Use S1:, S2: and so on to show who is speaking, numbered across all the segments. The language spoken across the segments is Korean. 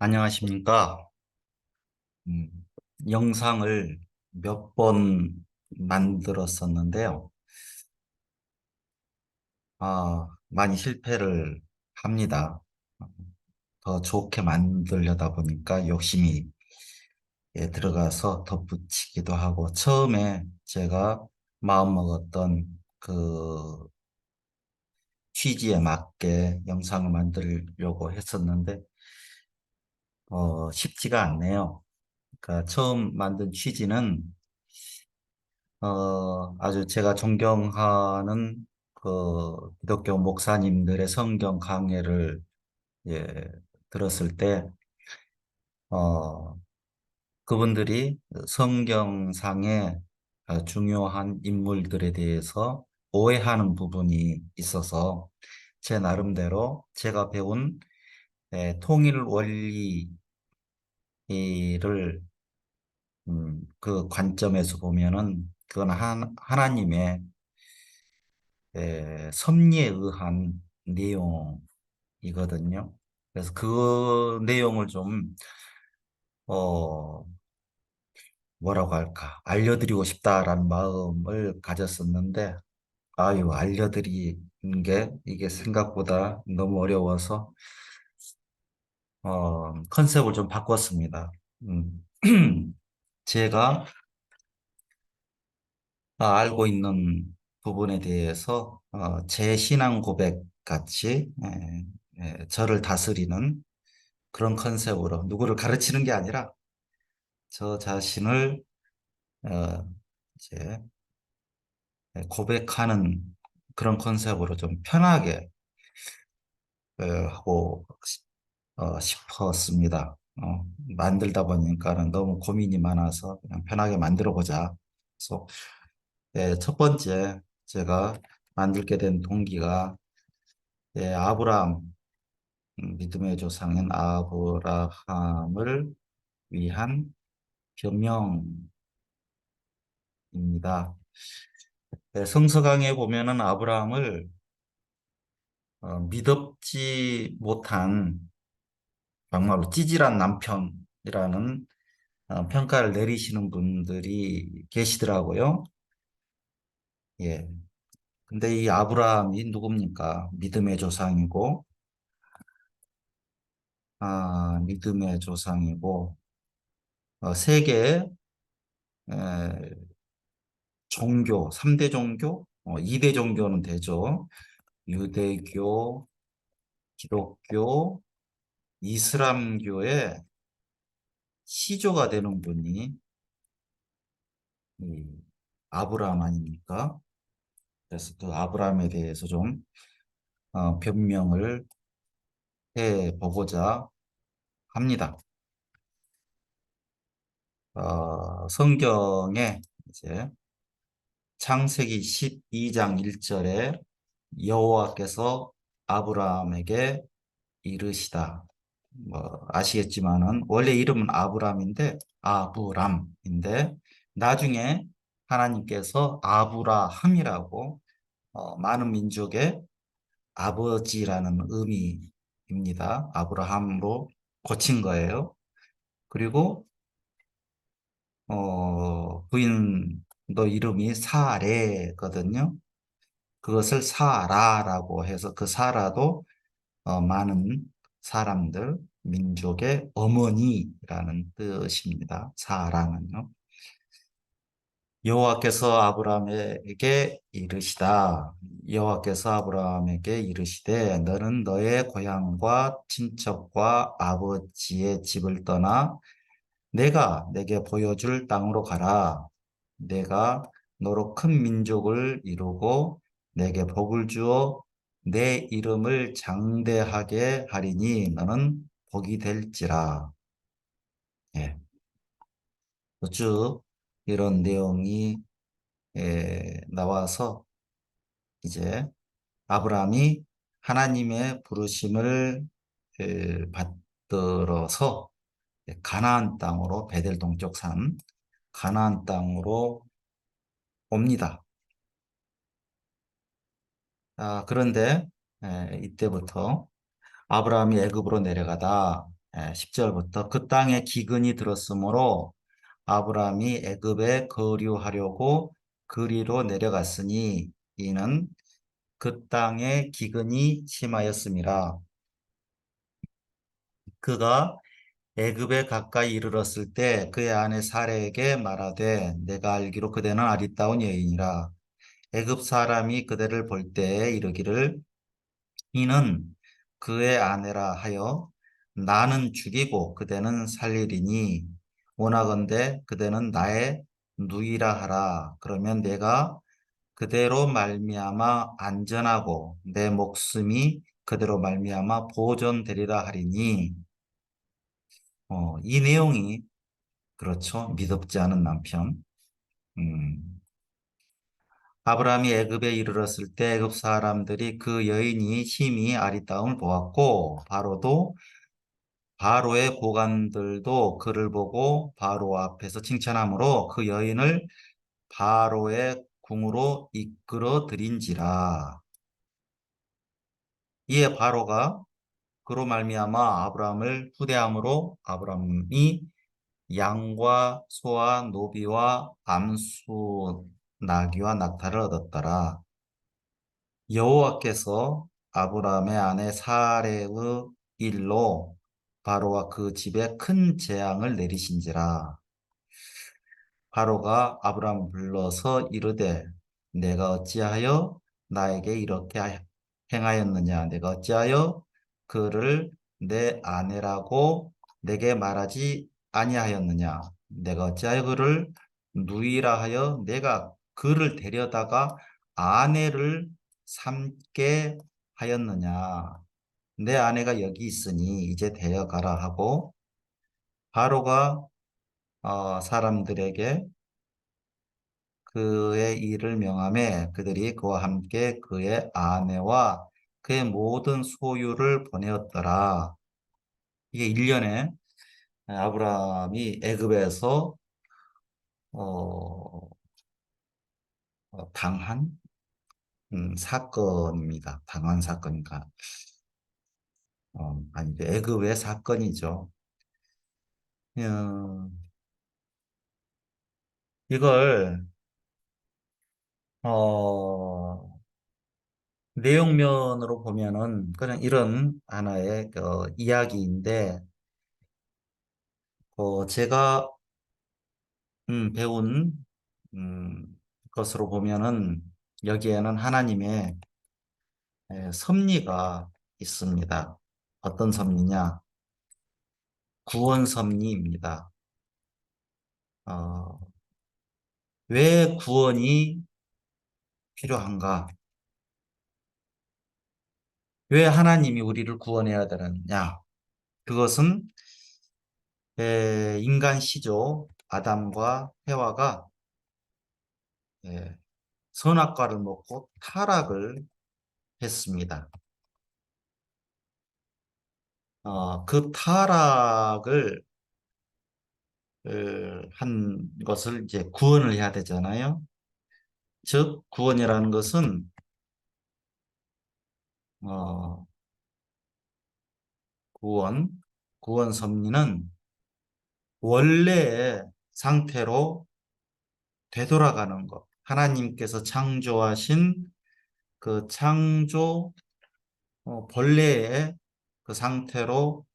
S1: 안녕하십니까. 음, 영상을 몇 번 만들었었는데요. 많이 실패를 합니다. 더 좋게 만들려다 보니까 욕심이 들어가서 덧붙이기도 하고, 처음에 제가 마음먹었던 그 취지에 맞게 영상을 만들려고 했었는데, 쉽지가 않네요. 그러니까 처음 만든 취지는 아주 제가 존경하는 기독교 목사님들의 성경 강해를 예, 들었을 때, 어, 그분들이 성경상의 중요한 인물들에 대해서 오해하는 부분이 있어서 제 나름대로 제가 배운 통일 원리를 그 관점에서 보면은 그건 하나님의 섭리에 의한 내용이거든요. 그래서 그 내용을 좀, 어, 뭐라고 할까, 알려드리고 싶다라는 마음을 가졌었는데, 알려드리는 게 이게 생각보다 너무 어려워서, 컨셉을 좀 바꿨습니다. 음, 제가 알고 있는 부분에 대해서 제 신앙 고백 같이 저를 다스리는 그런 컨셉으로 누구를 가르치는 게 아니라 저 자신을 어, 이제 고백하는 그런 컨셉으로 좀 편하게 하고 싶었습니다. 만들다 보니까는 너무 고민이 많아서 그냥 편하게 만들어 보자. 그래서 첫 번째 제가 만들게 된 동기가 아브라함, 믿음의 조상인 아브라함을 위한 변명입니다. 성서강에 보면은 아브라함을 믿업지 못한 정말로 찌질한 남편이라는 평가를 내리시는 분들이 계시더라고요. 예. 근데 이 아브라함이 누굽니까? 믿음의 조상이고, 믿음의 조상이고, 세계의 에, 종교, 3대 종교, 2대 종교는 되죠. 유대교, 기독교, 이슬람교의 시조가 되는 분이 이 아브라함 아닙니까? 그래서 그 아브라함에 대해서 좀 변명을 해 보고자 합니다. 성경에 이제 창세기 12장 1절에 여호와께서 아브라함에게 이르시다. 뭐 아시겠지만은 원래 이름은 아브람인데 아브람인데 나중에 하나님께서 아브라함이라고 많은 민족의 아버지라는 의미입니다. 아브라함으로 고친 거예요. 그리고 부인도 이름이 사레거든요. 그것을 사라라고 해서 그 사라도 많은 사람들, 민족의 어머니라는 뜻입니다. 사라는요. 여호와께서 아브라함에게 이르시다. 여호와께서 아브라함에게 이르시되 너는 너의 고향과 친척과 아버지의 집을 떠나 내가 내게 보여줄 땅으로 가라. 내가 너로 큰 민족을 이루고 내게 복을 주어 내 이름을 장대하게 하리니 너는 복이 될지라. 예. 쭉 이런 내용이 나와서 이제 아브라함이 하나님의 부르심을 받들어서 가나안 땅으로 베델 동쪽 산 가나안 땅으로 옵니다. 그런데 이때부터 아브라함이 애굽으로 내려가다 10절부터 그 땅에 기근이 들었으므로 아브라함이 애굽에 거류하려고 그리로 내려갔으니 이는 그 땅에 기근이 심하였음이라. 그가 애굽에 가까이 이르렀을 때 그의 아내 사레에게 말하되 내가 알기로 그대는 아리따운 여인이라. 애굽 사람이 그대를 볼 때에 이르기를 이는 그의 아내라 하여 나는 죽이고 그대는 살리리니 원하건대 그대는 나의 누이라 하라. 그러면 내가 그대로 말미암아 안전하고 내 목숨이 그대로 말미암아 보존되리라 하리니. 이 내용이 그렇죠. 미덥지 않은 남편. 음. 아브라함이 애굽에 이르렀을 때 애굽 사람들이 그 여인이 심히 아리따움을 보았고 바로도 바로의 고관들도 그를 보고 바로 앞에서 칭찬하므로 그 여인을 바로의 궁으로 이끌어 들인지라. 이에 바로가 그로 말미암아 아브라함을 후대함으로 아브라함이 양과 소와 노비와 암수 나귀와 낙타를 얻었더라. 여호와께서 아브라함의 아내 사레의 일로 바로와 그 집에 큰 재앙을 내리신지라. 바로가 아브라함을 불러서 이르되 내가 어찌하여 나에게 이렇게 행하였느냐. 내가 어찌하여 그를 내 아내라고 내게 말하지 아니하였느냐. 내가 어찌하여 그를 누이라 하여 내가 그를 데려다가 아내를 삼게 하였느냐. 내 아내가 여기 있으니 이제 데려가라 하고 바로가 사람들에게 그의 일을 명함에 그들이 그와 함께 그의 아내와 그의 모든 소유를 보내었더라. 이게 1년에 아브라함이 애굽에서 어, 당한 사건입니다. 당한 사건인가? 아니, 애굽의 사건이죠. 어, 이걸 어, 내용면으로 보면은 그냥 이런 하나의 이야기인데 제가 배운 것으로 보면은 여기에는 하나님의 섭리가 있습니다. 어떤 섭리냐? 구원 섭리입니다. 어, 왜 구원이 필요한가? 왜 하나님이 우리를 구원해야 되느냐? 그것은 인간 시조 아담과 해와가 예, 선악과를 먹고 타락을 했습니다. 그 타락을 한 것을 이제 구원을 해야 되잖아요. 즉 구원이라는 것은 어, 구원, 구원 섭리는 원래의 상태로 되돌아가는 것. 하나님께서 창조하신 그 창조 본래의 그 상태로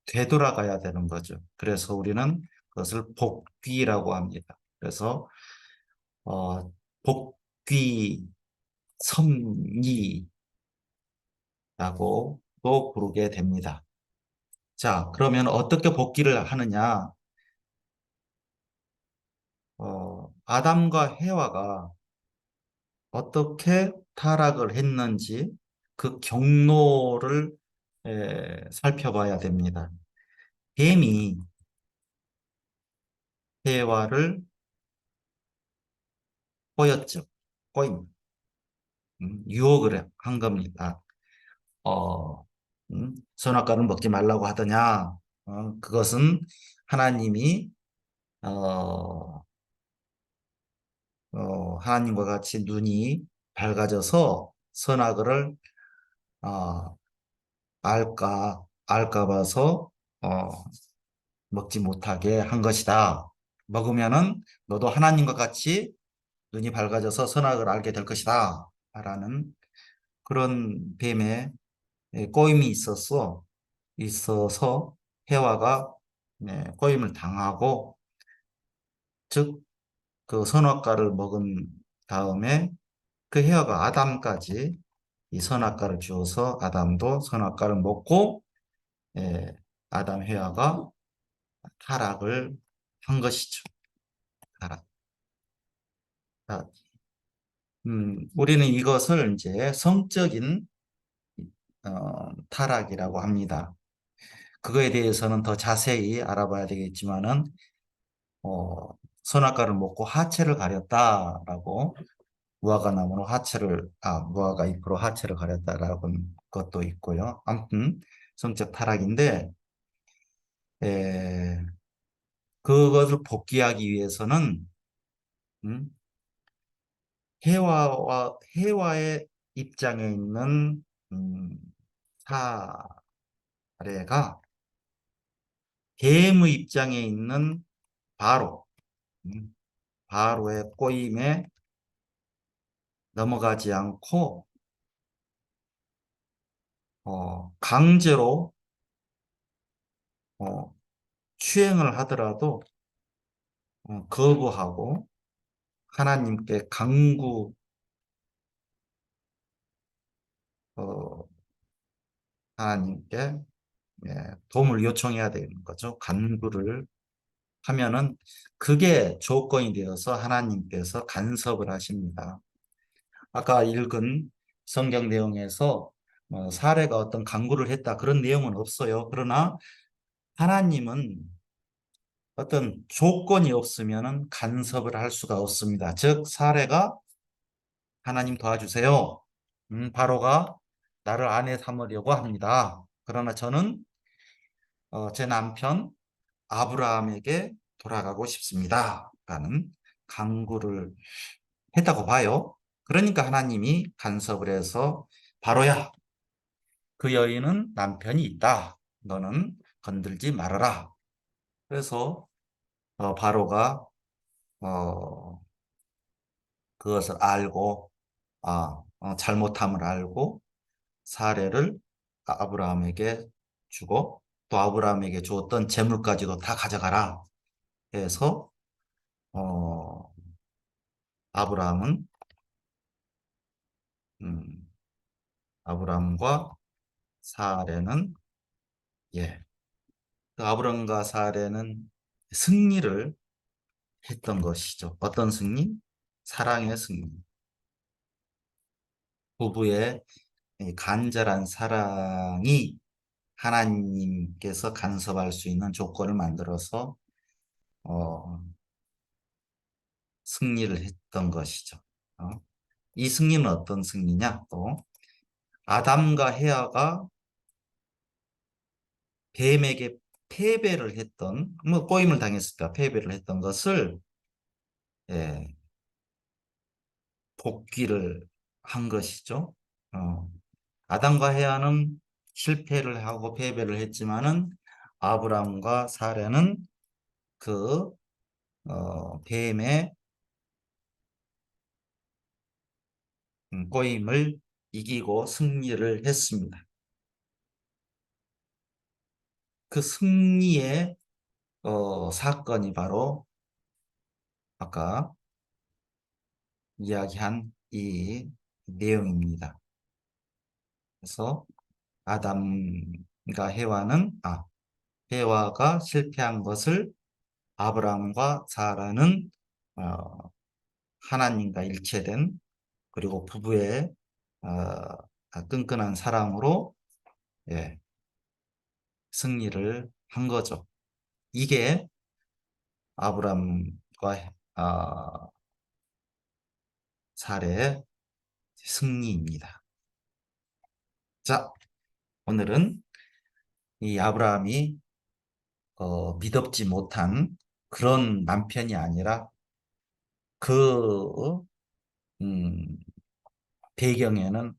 S1: 되돌아가야 되는 거죠. 그래서 우리는 그것을 복귀라고 합니다. 그래서 복귀 섭리라고도 부르게 됩니다. 자, 그러면 어떻게 복귀를 하느냐? 아담과 해와가 어떻게 타락을 했는지 그 경로를 살펴봐야 됩니다. 뱀이 해와를 꼬였죠. 꼬임, 유혹을 한 겁니다. 선악과를 먹지 말라고 하더냐? 그것은 하나님이 어, 하나님과 같이 눈이 밝아져서 선악을 어, 알까? 알까 봐서 어, 먹지 못하게 한 것이다. 먹으면은 너도 하나님과 같이 눈이 밝아져서 선악을 알게 될 것이다. 라는 그런 뱀의 꼬임이 있어서 해와가 꼬임을 당하고, 즉 그 선악과를 먹은 다음에 그 해와가 아담까지 이 선악과를 주어서 아담도 선악과를 먹고, 예, 아담 해와가 타락을 한 것이죠. 타락. 아, 우리는 이것을 이제 성적인 타락이라고 합니다. 그거에 대해서는 더 자세히 알아봐야 되겠지만은 어, 선악과를 먹고 하체를 가렸다라고, 무화과 잎으로 하체를 가렸다라고 것도 있고요. 아무튼 성적 타락인데, 에, 그것을 복귀하기 위해서는 음, 해와의 입장에 있는 음, 사례가 뱀의 입장에 있는 바로 음, 바로의 꼬임에 넘어가지 않고 강제로 어, 추행을 하더라도 거부하고 하나님께 어, 하나님께 도움을 요청해야 되는 거죠. 간구를 하면은 그게 조건이 되어서 하나님께서 간섭을 하십니다. 아까 읽은 성경 내용에서 사례가 어떤 간구를 했다 그런 내용은 없어요. 그러나 하나님은 어떤 조건이 없으면은 간섭을 할 수가 없습니다. 즉 사례가 하나님 도와주세요. 바로가 나를 아내 삼으려고 합니다. 그러나 저는 제 남편 아브라함에게 돌아가고 싶습니다. 라는 간구를 했다고 봐요. 그러니까 하나님이 간섭을 해서 바로야, 그 여인은 남편이 있다. 너는 건들지 말아라. 그래서 바로가 어, 그것을 알고 잘못함을 알고 사례를 아브라함에게 주고, 또 아브라함에게 주었던 재물까지도 다 가져가라 해서 어, 아브라함은 음, 아브라함과 사례는 예, 그 아브라함과 사례는 승리를 했던 것이죠. 어떤 승리? 사랑의 승리. 부부의 이 간절한 사랑이 하나님께서 간섭할 수 있는 조건을 만들어서 어, 승리를 했던 것이죠. 어? 이 승리는 어떤 승리냐? 또 아담과 헤아가 뱀에게 패배를 했던, 뭐 꼬임을 당했을까 패배를 했던 것을 예, 복귀를 한 것이죠. 아담과 헤아는 실패를 하고 패배를 했지만은 아브람과 사례는 그 뱀의 꼬임을 이기고 승리를 했습니다. 그 승리의 사건이 바로 아까 이야기한 이 내용입니다. 그래서 아담과 해와가 실패한 것을 아브라함과 사라는 어, 하나님과 일체된, 그리고 부부의 끈끈한 사랑으로 예, 승리를 한 거죠. 이게 아브라함과 사례의 승리입니다. 자, 오늘은 이 아브라함이 믿업지 못한 그런 남편이 아니라 그 음, 배경에는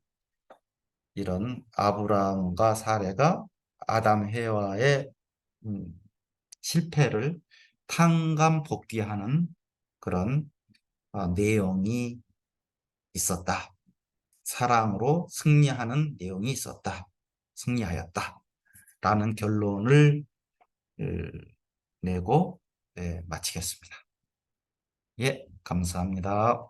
S1: 이런 아브라함과 사례가 아담 해와의 음, 실패를 탕감복귀하는 그런 내용이 있었다. 사랑으로 승리하는 내용이 있었다. 승리하였다. 라는 결론을 어, 내고 네, 마치겠습니다. 예, 감사합니다.